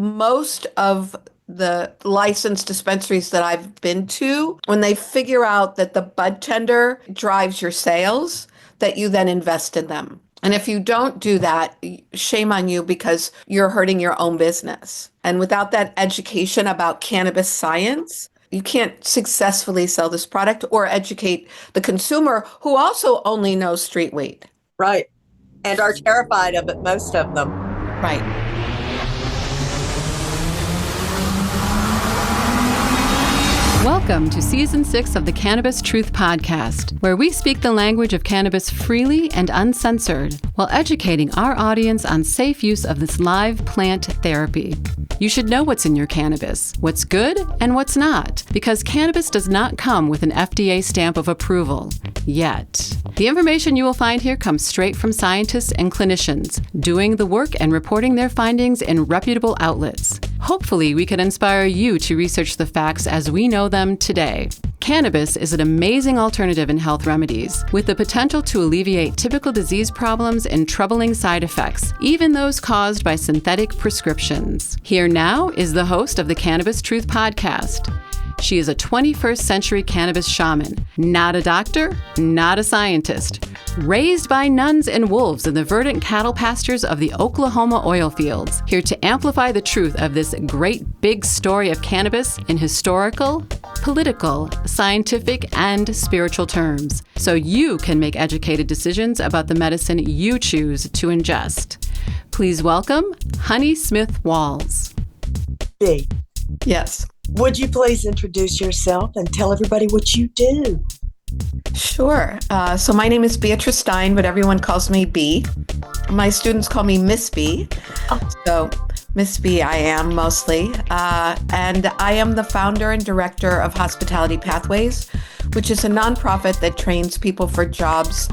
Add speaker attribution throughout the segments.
Speaker 1: most of the licensed dispensaries that I've been to, when they figure out that the bud tender drives your sales, that you then invest in them. And if you don't do that, shame on you because you're hurting your own business. And without that education about cannabis science, you can't successfully sell this product or educate the consumer who also only knows street weed.
Speaker 2: Right. And are terrified of it, most of them.
Speaker 1: Right.
Speaker 3: Welcome to Season 6 of the Cannabis Truth Podcast, where we speak the language of cannabis freely and uncensored while educating our audience on safe use of this live plant therapy. You should know what's in your cannabis, what's good and what's not, because cannabis does not come with an FDA stamp of approval, yet. The information you will find here comes straight from scientists and clinicians doing the work and reporting their findings in reputable outlets. Hopefully, we can inspire you to research the facts as we know them today. Cannabis is an amazing alternative in health remedies, with the potential to alleviate typical disease problems and troubling side effects, even those caused by synthetic prescriptions. Here now is the host of the Cannabis Truth Podcast. She is a 21st century cannabis shaman, not a doctor, not a scientist. Raised by nuns and wolves in the verdant cattle pastures of the Oklahoma oil fields, here to amplify the truth of this great big story of cannabis in historical, political, scientific, and spiritual terms, so you can make educated decisions about the medicine you choose to ingest. Please welcome Honey Smith Walls.
Speaker 2: B.
Speaker 1: Yes.
Speaker 2: Would you please introduce yourself and tell everybody what you do?
Speaker 1: Sure. So my name is Beatrice Stein, but everyone calls me B. My students call me Miss B.
Speaker 2: Oh.
Speaker 1: So Miss B I am mostly. And I am the founder and director of Hospitality Pathways, which is a nonprofit that trains people for jobs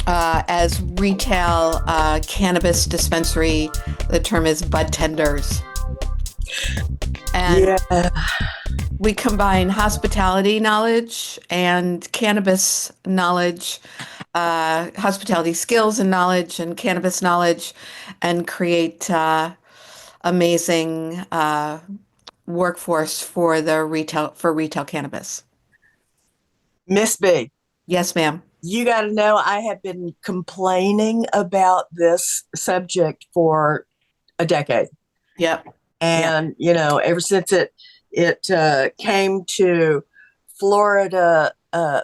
Speaker 1: as retail cannabis dispensary. The term is Budtenders. And we combine hospitality knowledge and cannabis knowledge, hospitality skills and knowledge and cannabis knowledge, and create amazing workforce for retail cannabis.
Speaker 2: Miss B.
Speaker 1: Yes, ma'am.
Speaker 2: You got to know I have been complaining about this subject for a decade.
Speaker 1: Yep.
Speaker 2: And, you know, ever since it came to Florida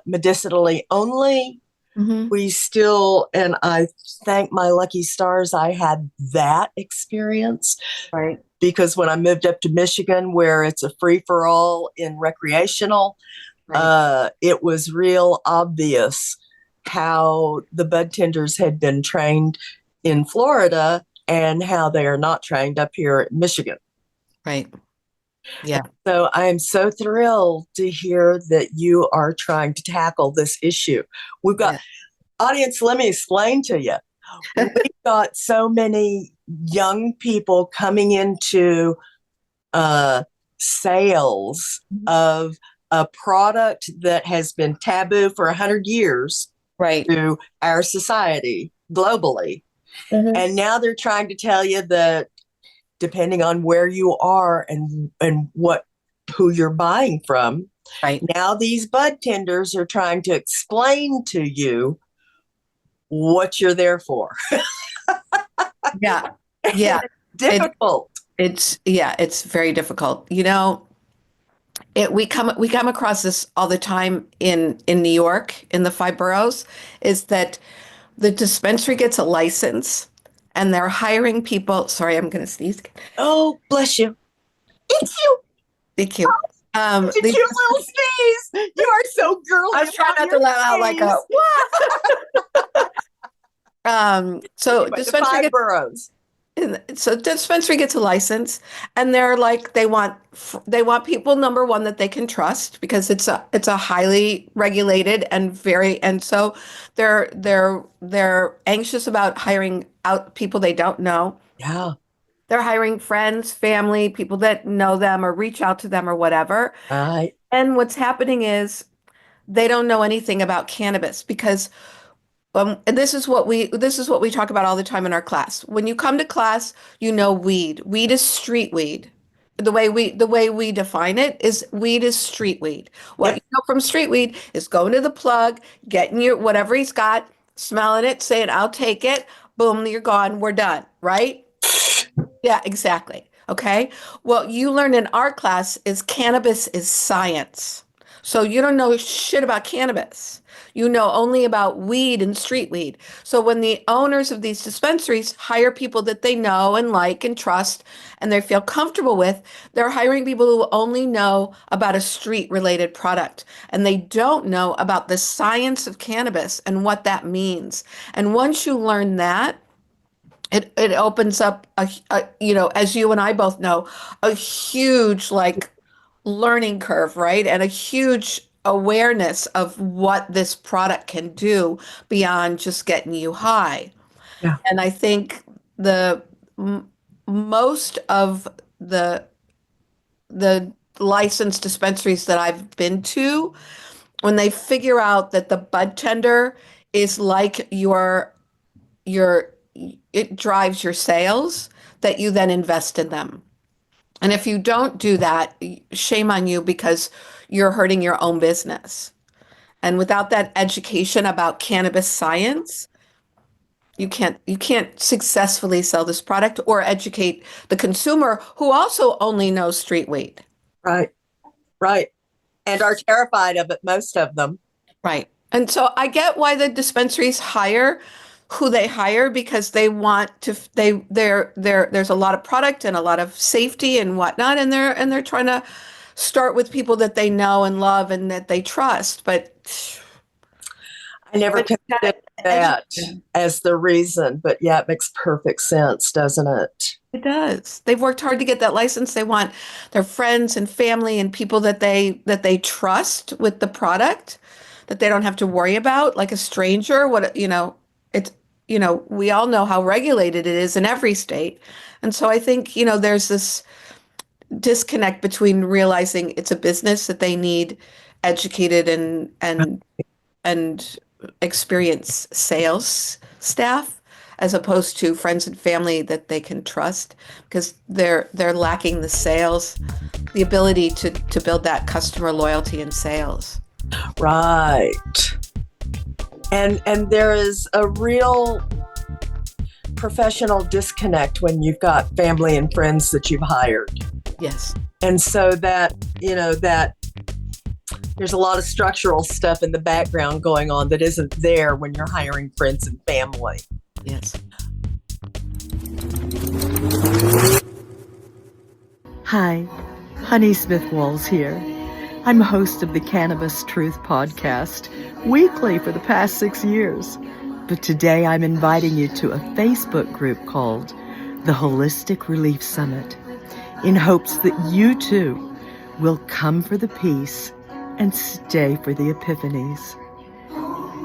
Speaker 2: medicinally only, we still, and I thank my lucky stars I had that experience.
Speaker 1: Right.
Speaker 2: Because when I moved up to Michigan, where it's a free-for-all in recreational,
Speaker 1: Right.
Speaker 2: it was real obvious how the budtenders had been trained in Florida and how they are not trained up here in Michigan.
Speaker 1: Right. Yeah.
Speaker 2: So I am so thrilled to hear that you are trying to tackle this issue. We've got, audience, let me explain to you. We've got so many young people coming into sales of a product that has been taboo for 100 years to our society globally. And now they're trying to tell you that depending on where you are and who you're buying from, now these bud tenders are trying to explain to you what you're there for.
Speaker 1: Yeah.
Speaker 2: Difficult.
Speaker 1: It's very difficult. You know, we come across this all the time in New York, in the 5 boroughs, is that the dispensary gets a license and they're hiring people. Sorry, I'm going to sneeze.
Speaker 2: Oh, bless you. It's you.
Speaker 1: Thank you.
Speaker 2: Did you little sneeze? You are so girly.
Speaker 1: I was trying not to let out like a what? So dispensary
Speaker 2: gets, boroughs.
Speaker 1: So dispensary gets a license, and they're like they want people, number one, that they can trust, because it's a highly regulated and so they're anxious about hiring out people they don't know.
Speaker 2: Yeah.
Speaker 1: They're hiring friends, family, people that know them or reach out to them or whatever.
Speaker 2: Right.
Speaker 1: And what's happening is they don't know anything about cannabis, because And this is what we talk about all the time in our class. When you come to class, you know weed. Weed is street weed. The way we define it is weed is street weed. What
Speaker 2: Yep.
Speaker 1: you know from street weed is going to the plug, getting your whatever he's got, smelling it, saying, I'll take it. Boom, you're gone. We're done, right? Yeah, exactly. Okay. What you learn in our class is cannabis is science. So you don't know shit about cannabis. You know only about weed and street weed. So when the owners of these dispensaries hire people that they know and like and trust and they feel comfortable with, they're hiring people who only know about a street related product and they don't know about the science of cannabis and what that means. And once you learn that, it opens up as you and I both know, a huge learning curve, right? And a huge awareness of what this product can do beyond just getting you high.
Speaker 2: Yeah.
Speaker 1: And I think most of the licensed dispensaries that I've been to, when they figure out that the bud tender is like it drives your sales, that you then invest in them. And if you don't do that, shame on you because you're hurting your own business. And without that education about cannabis science, you can't successfully sell this product or educate the consumer who also only knows street weed.
Speaker 2: Right. Right. And are terrified of it, most of them.
Speaker 1: Right. And so I get why the dispensaries hire who they hire because they want to there's a lot of product and a lot of safety and whatnot, and they're trying to start with people that they know and love and that they trust. But
Speaker 2: I never considered that as the reason, but yeah, it makes perfect sense, doesn't it?
Speaker 1: It does. They've worked hard to get that license. They want their friends and family and people that they trust with the product, that they don't have to worry about, like a stranger. We all know how regulated it is in every state. And so I think, there's this disconnect between realizing it's a business that they need educated and experienced sales staff, as opposed to friends and family that they can trust, because they're lacking the sales, the ability to build that customer loyalty and sales.
Speaker 2: Right. And there is a real professional disconnect when you've got family and friends that you've hired.
Speaker 1: Yes.
Speaker 2: And so that there's a lot of structural stuff in the background going on that isn't there when you're hiring friends and family.
Speaker 1: Yes.
Speaker 4: Hi, Honey Smith Walls here. I'm host of the Cannabis Truth Podcast, weekly for the past 6 years. But today I'm inviting you to a Facebook group called the Holistic Relief Summit, in hopes that you too will come for the peace and stay for the epiphanies.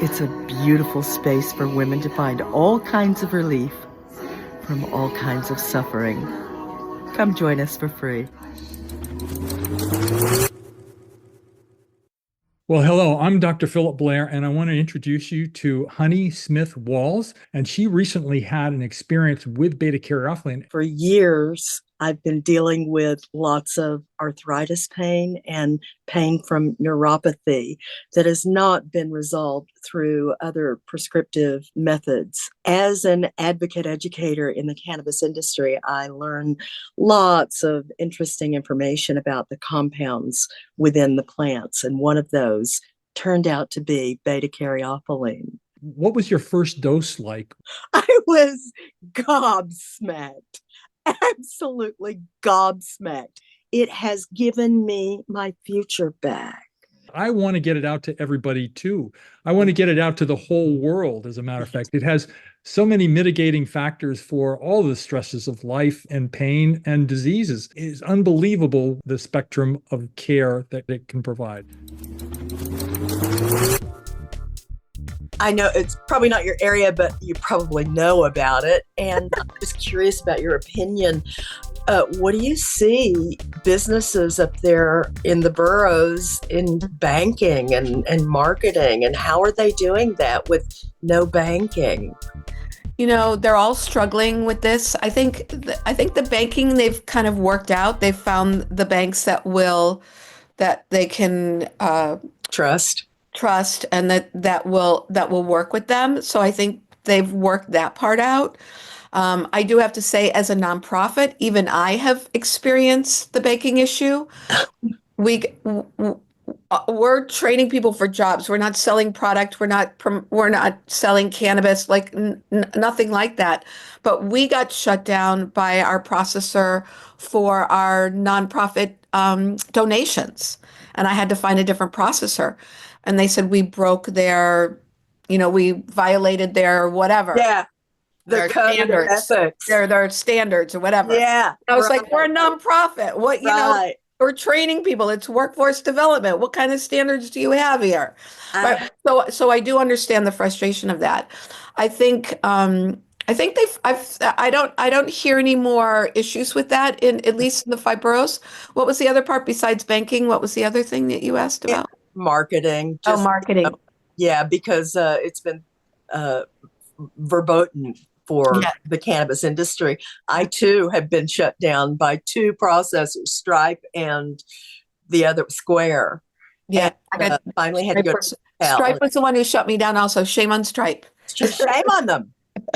Speaker 4: It's a beautiful space for women to find all kinds of relief from all kinds of suffering. Come join us for free.
Speaker 5: Well, hello, I'm Dr. Philip Blair, and I want to introduce you to Honey Smith Walls. And she recently had an experience with beta-caryophyllene.
Speaker 4: For years, I've been dealing with lots of arthritis pain and pain from neuropathy that has not been resolved through other prescriptive methods. As an advocate educator in the cannabis industry, I learn lots of interesting information about the compounds within the plants, and one of those turned out to be beta-caryophyllene.
Speaker 5: What was your first dose like?
Speaker 4: I was gobsmacked. Absolutely gobsmacked. It has given me my future back.
Speaker 5: I want to get it out to everybody too. I want to get it out to the whole world, as a matter of fact. It has so many mitigating factors for all the stresses of life and pain and diseases. It is unbelievable, the spectrum of care that it can provide.
Speaker 2: I know it's probably not your area, but you probably know about it. And I'm just curious about your opinion. What do you see businesses up there in the boroughs in banking and marketing, and how are they doing that with no banking?
Speaker 1: They're all struggling with this. I think the banking they've kind of worked out. They've found the banks that they can
Speaker 2: Trust.
Speaker 1: and that will work with them. So I think they've worked that part out. I do have to say, as a nonprofit, even I have experienced the banking issue. We're training people for jobs. We're not selling product. We're not selling cannabis, like nothing like that. But we got shut down by our processor for our nonprofit donations, and I had to find a different processor. And they said we broke we violated their whatever.
Speaker 2: Yeah. Their code of ethics.
Speaker 1: Their standards or whatever.
Speaker 2: Yeah.
Speaker 1: I was like, we're a nonprofit. What, we're training people. It's workforce development. What kind of standards do you have here? Right. So I do understand the frustration of that. I think I don't hear any more issues with that at least in the 5 boroughs. What was the other part besides banking? What was the other thing that you asked about?
Speaker 2: Marketing.
Speaker 1: Marketing.
Speaker 2: Yeah, because it's been verboten for the cannabis industry. I too have been shut down by 2 processors, Stripe and the other Square.
Speaker 1: Yeah,
Speaker 2: and, finally had to go.
Speaker 1: Stripe was the one who shut me down. Also, shame on Stripe.
Speaker 2: Shame on them.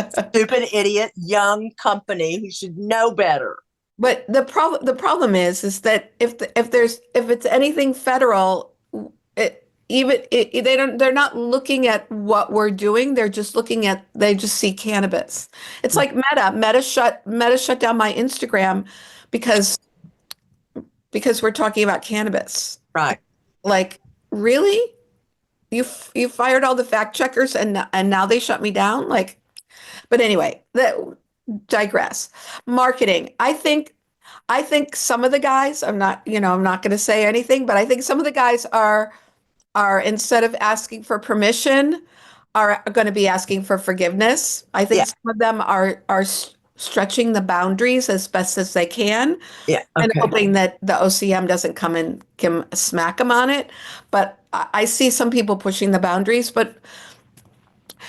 Speaker 2: Stupid idiot, young company who should know better.
Speaker 1: But the problem is that if it's anything federal, they're not looking at what we're doing. They're just they just see cannabis. It's like Meta shut down my Instagram because we're talking about cannabis.
Speaker 2: Right.
Speaker 1: Like, really? You fired all the fact checkers and now they shut me down? Like, but anyway, digress. Marketing. I think some of the guys, I'm not going to say anything, but I think some of the guys are instead of asking for permission, are going to be asking for forgiveness. I think some of them are stretching the boundaries as best as they can, and hoping that the OCM doesn't come and smack them on it. But I see some people pushing the boundaries, but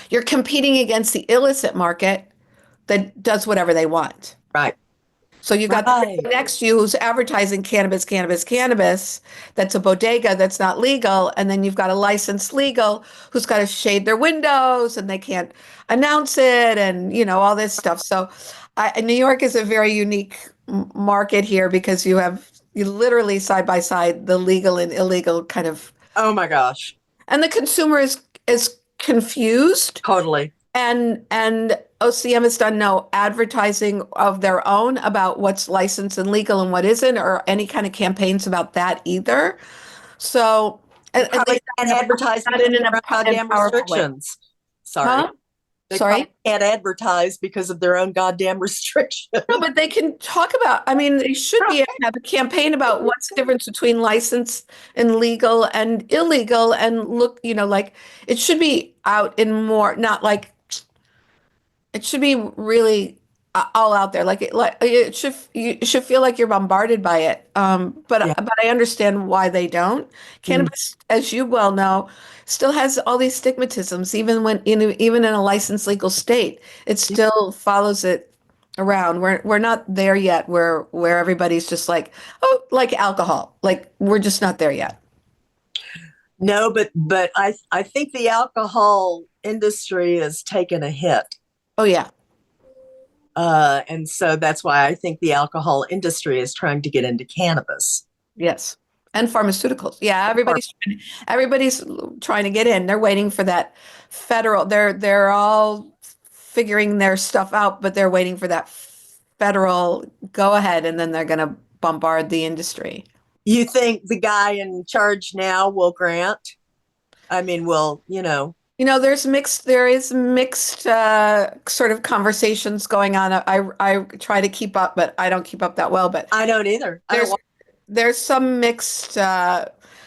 Speaker 1: you're competing against the illicit market that does whatever they want.
Speaker 2: Right.
Speaker 1: So you got the guy next to you who's advertising cannabis, that's a bodega that's not legal. And then you've got a licensed legal who's got to shade their windows and they can't announce it and, all this stuff. So New York is a very unique market here because you literally side by side the legal and illegal kind of.
Speaker 2: Oh my gosh.
Speaker 1: And the consumer is confused.
Speaker 2: Totally.
Speaker 1: And OCM has done no advertising of their own about what's licensed and legal and what isn't, or any kind of campaigns about that either. So, and
Speaker 2: they can't advertise because of their goddamn restrictions. Sorry.
Speaker 1: Huh?
Speaker 2: They
Speaker 1: Sorry?
Speaker 2: can't advertise because of their own goddamn restrictions.
Speaker 1: No, but they can talk about, they should be able to have a campaign about what's the difference between licensed and legal and illegal, and look, like it should be out in more, not like, it should be really all out there. You should feel like you're bombarded by it. But I understand why they don't. Cannabis, as you well know, still has all these stigmatisms. Even in a licensed legal state, it still follows it around. We're not there yet. Where everybody's just like, oh, like alcohol. Like, we're just not there yet.
Speaker 2: No, but I think the alcohol industry has taken a hit.
Speaker 1: Oh, yeah.
Speaker 2: And so that's why I think the alcohol industry is trying to get into cannabis.
Speaker 1: Yes. And pharmaceuticals. Yeah, everybody's trying to get in. They're waiting for that federal. They're all figuring their stuff out, but they're waiting for that federal go ahead, and then they're going to bombard the industry.
Speaker 2: You think the guy in charge now will grant?
Speaker 1: There is mixed sort of conversations going on. I try to keep up, but I don't keep up that well. But
Speaker 2: I don't either.
Speaker 1: There's some mixed.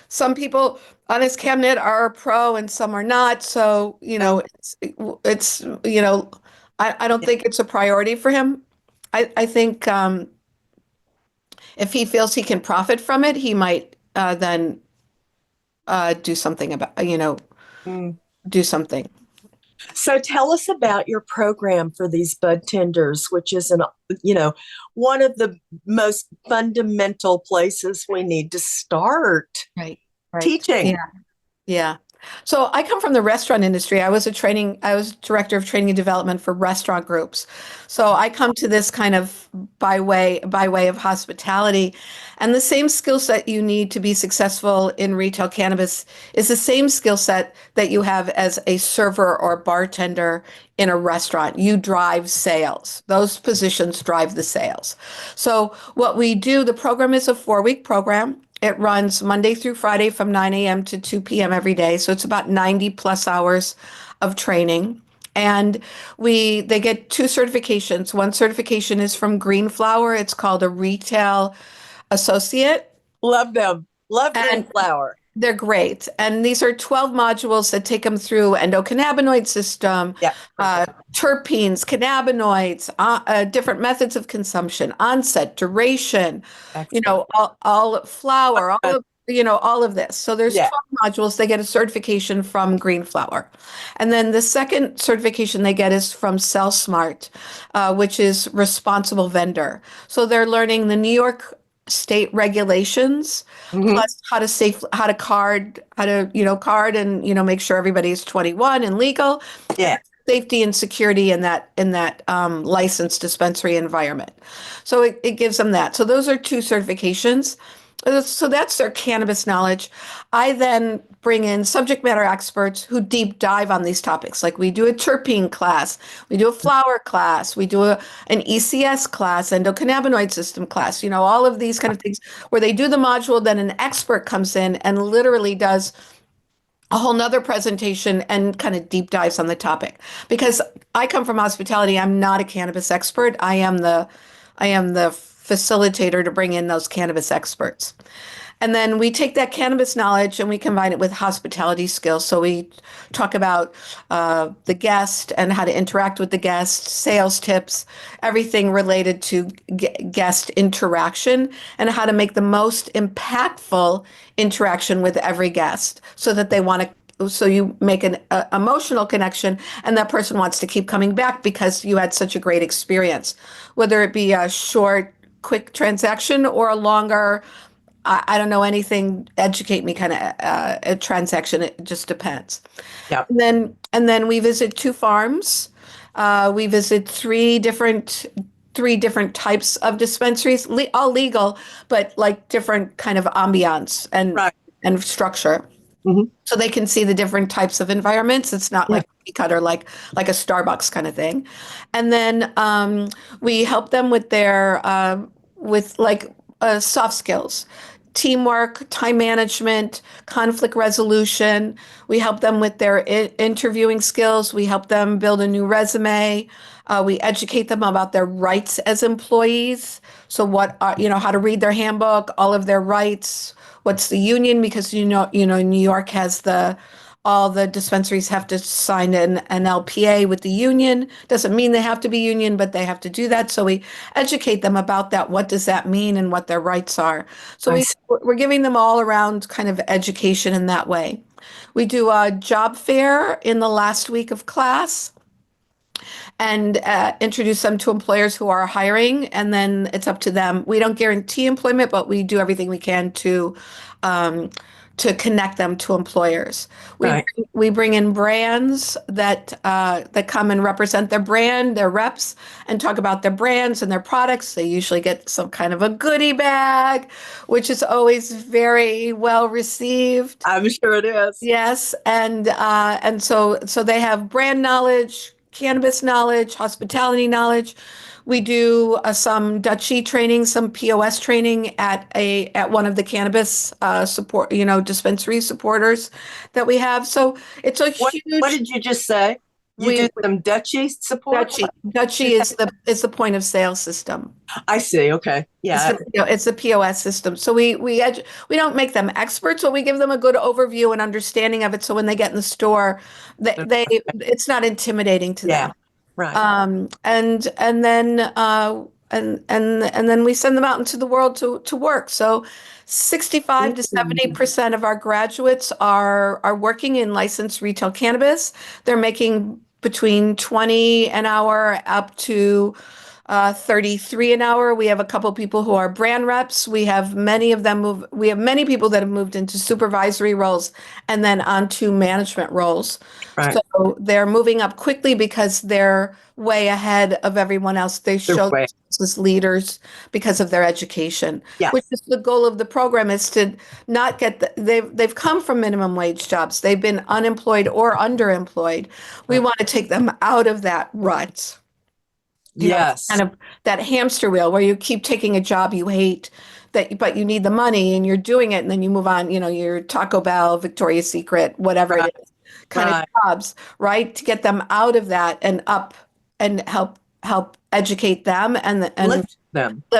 Speaker 1: Some people on his cabinet are pro and some are not. So it's I don't think it's a priority for him. I think if he feels he can profit from it, he might then do something about, do something.
Speaker 2: So tell us about your program for these bud tenders, which is one of the most fundamental places we need to start teaching.
Speaker 1: Yeah. Yeah. So I come from the restaurant industry. I was director of training and development for restaurant groups. So I come to this kind of by way of hospitality. And the same skill set you need to be successful in retail cannabis is the same skill set that you have as a server or bartender in a restaurant. You drive sales. Those positions drive the sales. So what we do, the program is a 4-week program. It runs Monday through Friday from 9 a.m. to 2 p.m. every day. So it's about 90 plus hours of training. And they get 2 certifications. One certification is from Green Flower. It's called a retail associate.
Speaker 2: Love them. Love Green Flower.
Speaker 1: They're great. And these are 12 modules that take them through endocannabinoid system, terpenes, cannabinoids, different methods of consumption, onset, duration, all flower, all of this. So there's 12 modules. They get a certification from Green Flower. And then the second certification they get is from Sell Smart, which is responsible vendor. So they're learning the New York state regulations, plus how to card and make sure everybody's 21 and legal.
Speaker 2: Yeah.
Speaker 1: Safety and security in that licensed dispensary environment. So it gives them that. So those are 2 certifications. So that's their cannabis knowledge. I then bring in subject matter experts who deep dive on these topics. Like we do a terpene class, we do a flower class, we do an ECS class, endocannabinoid system class, all of these kind of things where they do the module, then an expert comes in and literally does a whole nother presentation and kind of deep dives on the topic. Because I come from hospitality, I'm not a cannabis expert. I am the facilitator to bring in those cannabis experts. And then we take that cannabis knowledge and we combine it with hospitality skills. So we talk about the guest and how to interact with the guest, sales tips, everything related to guest interaction and how to make the most impactful interaction with every guest so that they want to. So you make an emotional connection and that person wants to keep coming back because you had such a great experience, whether it be a short, quick transaction or a longer, I don't know anything, educate me kind of a transaction. It just depends.
Speaker 2: Yeah.
Speaker 1: And then we visit 2 farms. We visit 3 different types of dispensaries, all legal, but like different kind of ambiance and structure. So they can see the different types of environments. It's not like cookie cutter, like a Starbucks kind of thing. And then we help them with their soft skills, teamwork, time management, conflict resolution. We help them with their interviewing skills. We help them build a new resume. We educate them about their rights as employees. So how to read their handbook, all of their rights. What's the union? Because New York has all the dispensaries have to sign an LPA with the union. Doesn't mean they have to be union, but they have to do that. So we educate them about that. What does that mean and what their rights are? So we're giving them all around kind of education in that way. We do a job fair in the last week of class and introduce them to employers who are hiring, and then it's up to them. We don't guarantee employment, but we do everything we can to connect them to employers. We bring in brands that come and represent their brand, their reps, and talk about their brands and their products. They usually get some kind of a goodie bag, which is always very well received.
Speaker 2: I'm sure it is.
Speaker 1: Yes, and so they have brand knowledge, cannabis knowledge, hospitality knowledge. We do some Dutchie training, some POS training at one of the cannabis support, dispensary supporters that we have. So it's a huge.
Speaker 2: What did you just say? You do some Dutchie support?
Speaker 1: Dutchie is the point of sale system.
Speaker 2: I see. Okay. Yeah.
Speaker 1: It's the POS system. So we don't make them experts, but we give them a good overview and understanding of it. So when they get in the store, it's not intimidating to them.
Speaker 2: Right.
Speaker 1: And then and then we send them out into the world to work. So 65 to 70% of our graduates are working in licensed retail cannabis. They're making between 20 an hour up to 33 an hour. We have a couple people who are brand reps. We have many of them we have many people that have moved into supervisory roles and then onto management roles.
Speaker 2: Right.
Speaker 1: So they're moving up quickly because they're way ahead of everyone else. They show themselves as leaders because of their education, which is the goal of the program, is to not get they've come from minimum wage jobs. They've been unemployed or underemployed. We want to take them out of that rut.
Speaker 2: Yes.
Speaker 1: Kind of that hamster wheel where you keep taking a job you hate, but you need the money and you're doing it, and then you move on, your Taco Bell, Victoria's Secret, whatever it is, kind of jobs, right? To get them out of that and up and help educate them and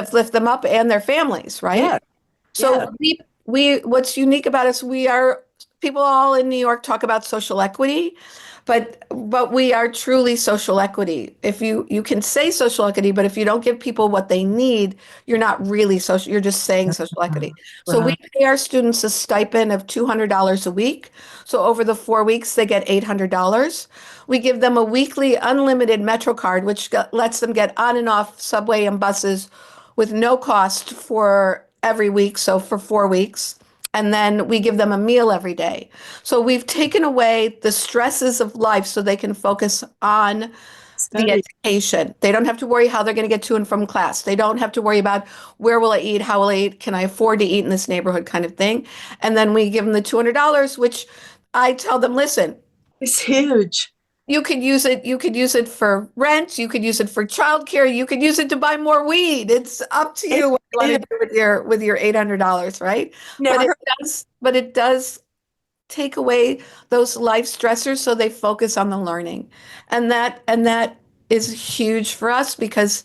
Speaker 1: lift them up and their families, right?
Speaker 2: Yeah.
Speaker 1: So we what's unique about us, we are people all in New York talk about social equity. But we are truly social equity. If you can say social equity, but if you don't give people what they need, you're not really social. You're just saying social equity. So we pay our students a stipend of $200 a week. So over the 4 weeks, they get $800. We give them a weekly unlimited Metro card, which lets them get on and off subway and buses with no cost for every week. So for 4 weeks. And then we give them a meal every day. So we've taken away the stresses of life so they can focus on the education. They don't have to worry how they're going to get to and from class. They don't have to worry about where will I eat, how will I eat, can I afford to eat in this neighborhood kind of thing. And then we give them the $200, which I tell them, listen,
Speaker 2: it's huge.
Speaker 1: You could use it. You could use it for rent. You could use it for childcare. You could use it to buy more weed. It's up to you what you want to do with your $800, right? But it does take away those life stressors, so they focus on the learning, and that is huge for us because,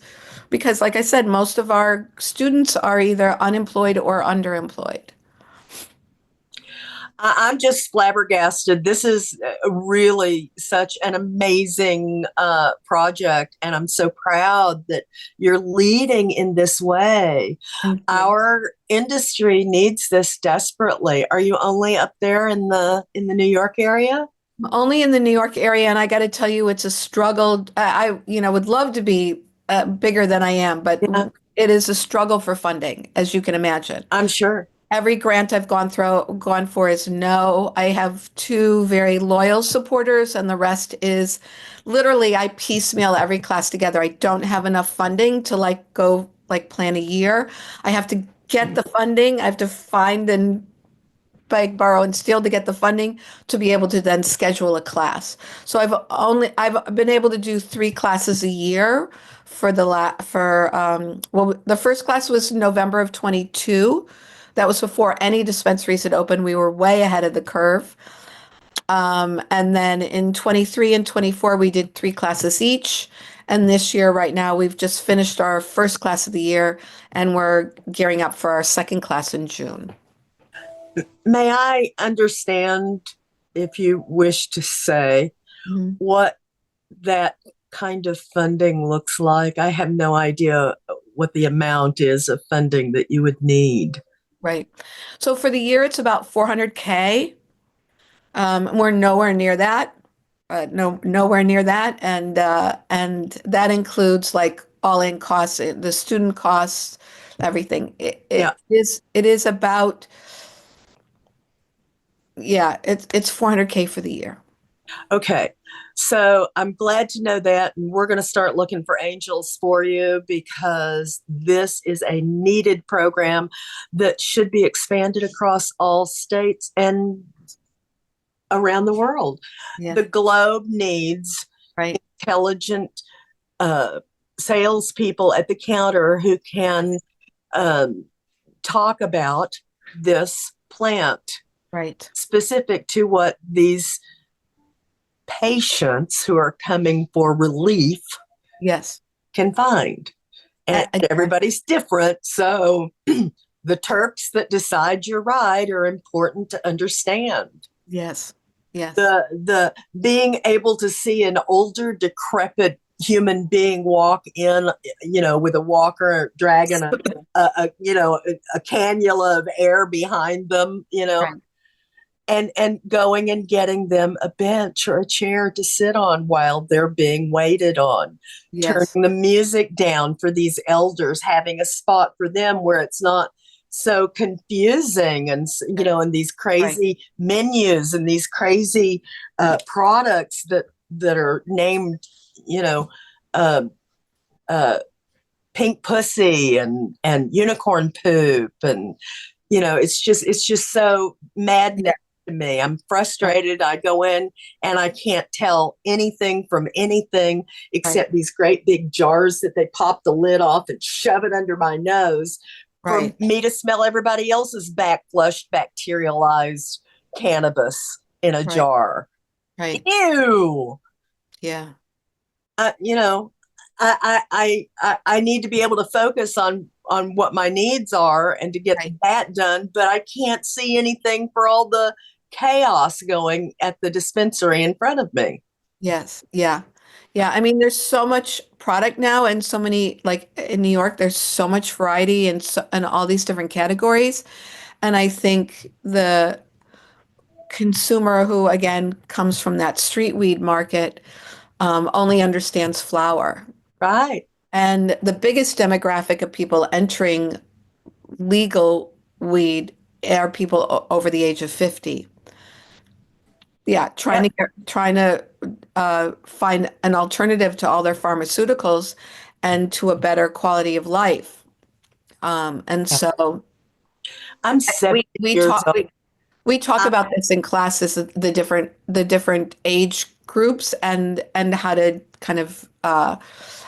Speaker 1: like I said, most of our students are either unemployed or underemployed.
Speaker 2: I'm just flabbergasted. This is really such an amazing project, and I'm so proud that you're leading in this way. Our industry needs this desperately. Are you only up there in the New York area?
Speaker 1: Only in the New York area, and I got to tell you, it's a struggle. I would love to be bigger than I am, but it is a struggle for funding, as you can imagine.
Speaker 2: I'm sure.
Speaker 1: Every grant I've gone for is no. I have 2 very loyal supporters, and the rest is literally I piecemeal every class together. I don't have enough funding to go plan a year. I have to get the funding. I have to find and beg, borrow, and steal to get the funding to be able to then schedule a class. So I've been able to do 3 classes a year for the first class was November of 22. That was before any dispensaries had opened. We were way ahead of the curve. And then in 23 and 24, we did 3 classes each. And this year, right now, we've just finished our first class of the year, and we're gearing up for our second class in June.
Speaker 2: May I understand, if you wish to say, what that kind of funding looks like? I have no idea what the amount is of funding that you would need.
Speaker 1: Right. So for the year, it's about $400K. We're nowhere near that. Nowhere near that. And that includes all-in costs, the student costs, everything. It is about, it's $400K for the year.
Speaker 2: Okay. So I'm glad to know that. And we're going to start looking for angels for you, because this is a needed program that should be expanded across all states and around the world. Yeah. The globe needs intelligent salespeople at the counter who can talk about this plant, specific to what these patients who are coming for relief can find. And everybody's different. So the terps that decide you're right are important to understand.
Speaker 1: Yes.
Speaker 2: The being able to see an older, decrepit human being walk in, with a walker dragging a cannula of air behind them,
Speaker 1: Right.
Speaker 2: and going and getting them a bench or a chair to sit on while they're being waited on.
Speaker 1: Yes.
Speaker 2: Turning the music down for these elders, having a spot for them where it's not so confusing and these crazy menus and these crazy products that are named, pink pussy and unicorn poop, and it's just so maddening to me. I'm frustrated. I go in and I can't tell anything from anything except these great big jars that they pop the lid off and shove it under my nose for me to smell everybody else's backflushed, bacterialized cannabis in a jar.
Speaker 1: Right.
Speaker 2: Ew.
Speaker 1: Yeah.
Speaker 2: I need to be able to focus on what my needs are and to get that done, but I can't see anything for all the chaos going at the dispensary in front of me.
Speaker 1: Yes. Yeah. Yeah. I mean, there's so much product now and so many, like in New York, there's so much variety and all these different categories. And I think the consumer who, again, comes from that street weed market, only understands flower.
Speaker 2: Right.
Speaker 1: And the biggest demographic of people entering legal weed are people over the age of 50. Yeah, trying to find an alternative to all their pharmaceuticals and to a better quality of life. And so
Speaker 2: I'm 70 years old.
Speaker 1: We talk about this in classes, the different age groups and how to kind of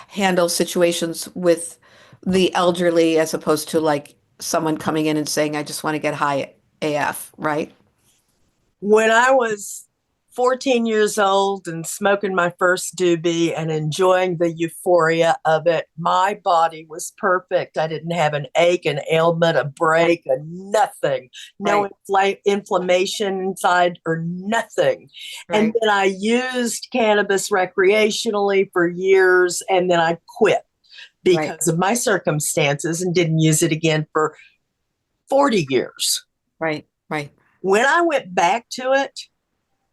Speaker 1: handle situations with the elderly as opposed to like someone coming in and saying, I just want to get high AF, right?
Speaker 2: When I was 14 years old and smoking my first doobie and enjoying the euphoria of it, my body was perfect. I didn't have an ache, an ailment, a break, a nothing. No inflammation inside or nothing.
Speaker 1: Right.
Speaker 2: And then I used cannabis recreationally for years, and then I quit because of my circumstances and didn't use it again for 40 years.
Speaker 1: Right.
Speaker 2: When I went back to it,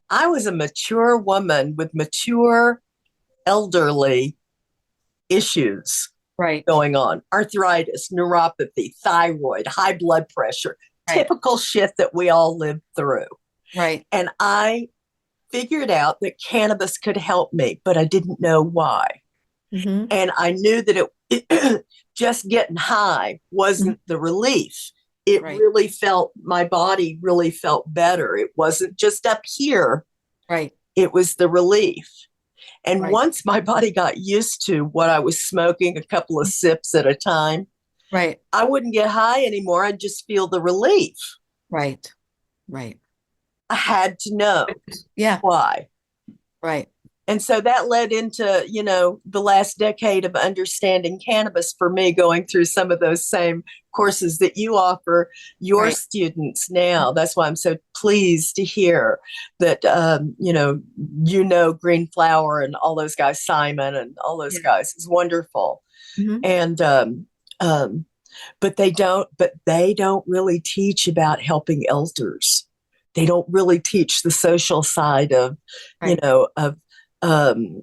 Speaker 2: I was a mature woman with mature elderly issues going on. Arthritis, neuropathy, thyroid, high blood pressure, typical shit that we all live through.
Speaker 1: Right.
Speaker 2: And I figured out that cannabis could help me, but I didn't know why.
Speaker 1: Mm-hmm.
Speaker 2: And I knew that it just getting high wasn't the relief. It really my body really felt better. It wasn't just up here.
Speaker 1: Right.
Speaker 2: It was the relief. And once my body got used to what I was smoking, a couple of sips at a time, I wouldn't get high anymore. I'd just feel the relief.
Speaker 1: Right.
Speaker 2: I had to know why.
Speaker 1: Right.
Speaker 2: And so that led into, the last decade of understanding cannabis for me, going through some of those same courses that you offer your students now. That's why I'm so pleased to hear that, Green Flower and all those guys, Simon and all those guys is wonderful. Mm-hmm. And, but they don't really teach about helping elders. They don't really teach the social side of,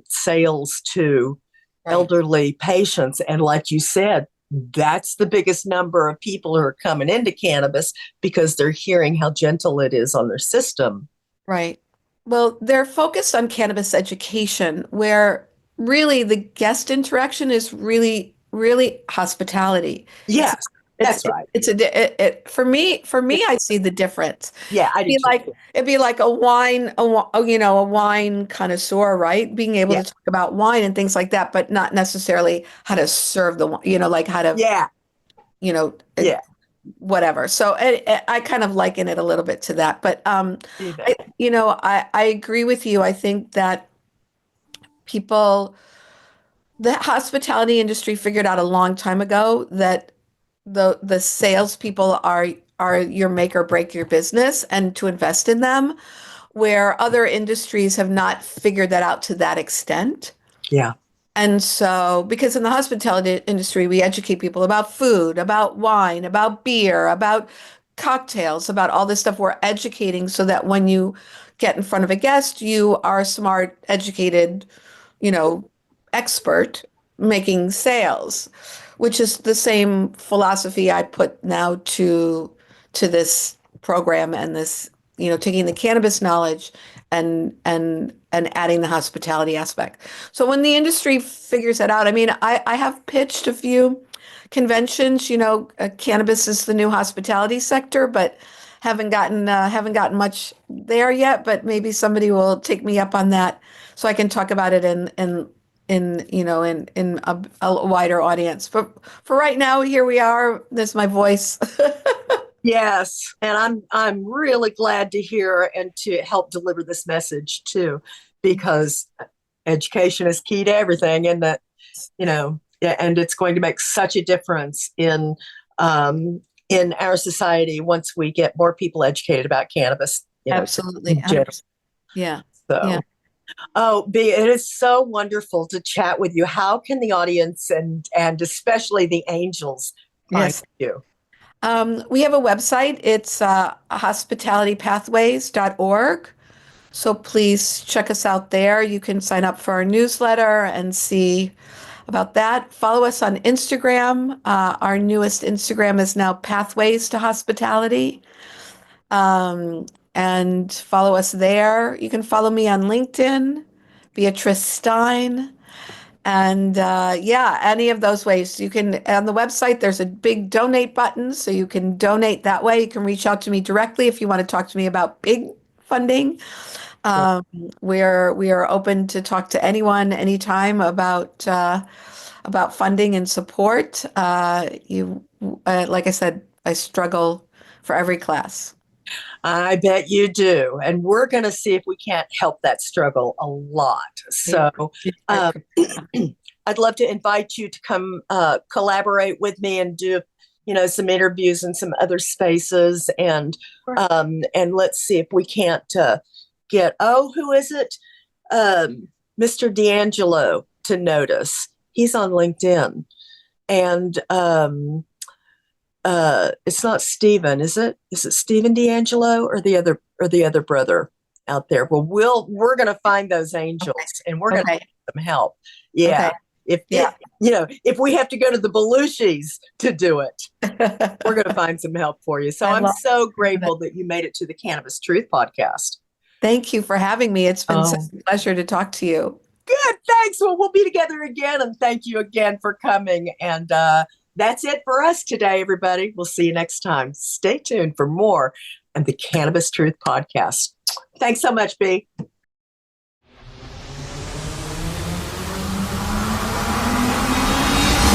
Speaker 2: sales to elderly patients. And like you said, that's the biggest number of people who are coming into cannabis because they're hearing how gentle it is on their system.
Speaker 1: Right. Well, they're focused on cannabis education, where really the guest interaction is really, really hospitality.
Speaker 2: Yes. That's right.
Speaker 1: For me, I see the difference.
Speaker 2: Yeah, I do.
Speaker 1: It'd be like a wine connoisseur, right? Being able to talk about wine and things like that, but not necessarily how to serve the wine, like how to, whatever. So I kind of liken it a little bit to that, but I agree with you. I think that the hospitality industry figured out a long time ago that the salespeople are your make or break your business, and to invest in them, where other industries have not figured that out to that extent.
Speaker 2: Yeah.
Speaker 1: And so, because in the hospitality industry, we educate people about food, about wine, about beer, about cocktails, about all this stuff. We're educating so that when you get in front of a guest, you are a smart, educated, expert making sales, which is the same philosophy I put now to this program and this, taking the cannabis knowledge and adding the hospitality aspect. So when the industry figures that out, I mean, I have pitched a few conventions, cannabis is the new hospitality sector, but haven't gotten much there yet, but maybe somebody will take me up on that so I can talk about it in a wider audience. But for right now, here we are. There's my voice.
Speaker 2: Yes, and I'm really glad to hear and to help deliver this message too, because education is key to everything, and that and it's going to make such a difference in our society once we get more people educated about cannabis.
Speaker 1: Absolutely. Yeah.
Speaker 2: So. Yeah. Oh, B, it is so wonderful to chat with you. How can the audience and especially the angels find you?
Speaker 1: We have a website. It's hospitalitypathways.org. So please check us out there. You can sign up for our newsletter and see about that. Follow us on Instagram. Our newest Instagram is now Pathways to Hospitality. And follow us there. You can follow me on LinkedIn, Beatrice Stein. And any of those ways. You can, on the website, there's a big donate button, so you can donate that way. You can reach out to me directly if you want to talk to me about big funding. We are open to talk to anyone, anytime about funding and support. Like I said, I struggle for every class.
Speaker 2: I bet you do. And we're going to see if we can't help that struggle a lot. So I'd love to invite you to come collaborate with me and do, some interviews in some other spaces. And let's see if we can't get, who is it? Mr. D'Angelo to notice. He's on LinkedIn. And it's not Stephen, is it? Is it Stephen D'Angelo or the other brother out there? Well, we're going to find those angels and we're going to get some help. Yeah. Okay. If we have to go to the Belushis to do it, we're going to find some help for you. So I'm so grateful that you made it to the Cannabis Truth Podcast.
Speaker 1: Thank you for having me. It's been such a pleasure to talk to you.
Speaker 2: Good. Thanks. Well, we'll be together again. And thank you again for coming. And, that's it for us today, everybody. We'll see you next time. Stay tuned for more on the Cannabis Truth Podcast. Thanks so much, B.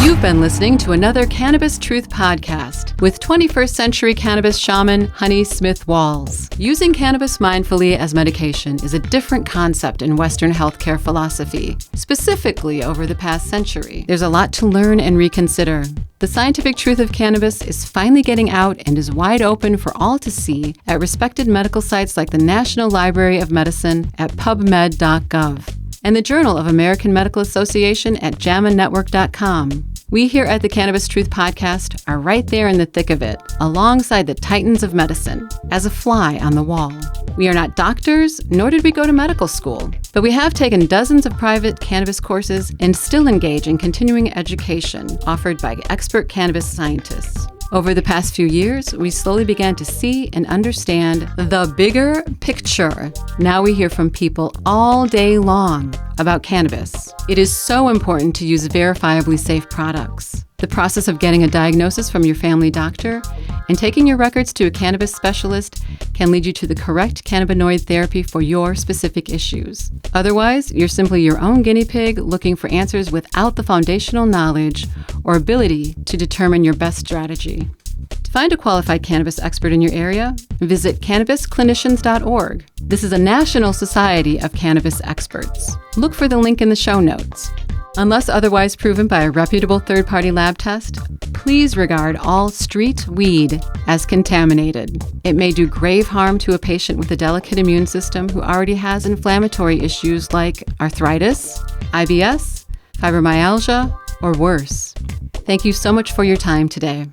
Speaker 3: You've been listening to another Cannabis Truth Podcast with 21st century cannabis shaman Honey Smith Walls. Using cannabis mindfully as medication is a different concept in Western healthcare philosophy, specifically over the past century. There's a lot to learn and reconsider. The scientific truth of cannabis is finally getting out and is wide open for all to see at respected medical sites like the National Library of Medicine at pubmed.gov and the Journal of American Medical Association at JAMAnetwork.com. We here at the Cannabis Truth Podcast are right there in the thick of it, alongside the titans of medicine, as a fly on the wall. We are not doctors, nor did we go to medical school, but we have taken dozens of private cannabis courses and still engage in continuing education offered by expert cannabis scientists. Over the past few years, we slowly began to see and understand the bigger picture. Now we hear from people all day long about cannabis. It is so important to use verifiably safe products. The process of getting a diagnosis from your family doctor and taking your records to a cannabis specialist can lead you to the correct cannabinoid therapy for your specific issues. Otherwise, you're simply your own guinea pig looking for answers without the foundational knowledge or ability to determine your best strategy. To find a qualified cannabis expert in your area, visit cannabisclinicians.org. This is a national society of cannabis experts. Look for the link in the show notes. Unless otherwise proven by a reputable third-party lab test, please regard all street weed as contaminated. It may do grave harm to a patient with a delicate immune system who already has inflammatory issues like arthritis, IBS, fibromyalgia, or worse. Thank you so much for your time today.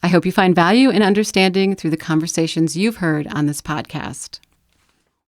Speaker 3: I hope you find value and understanding through the conversations you've heard on this podcast.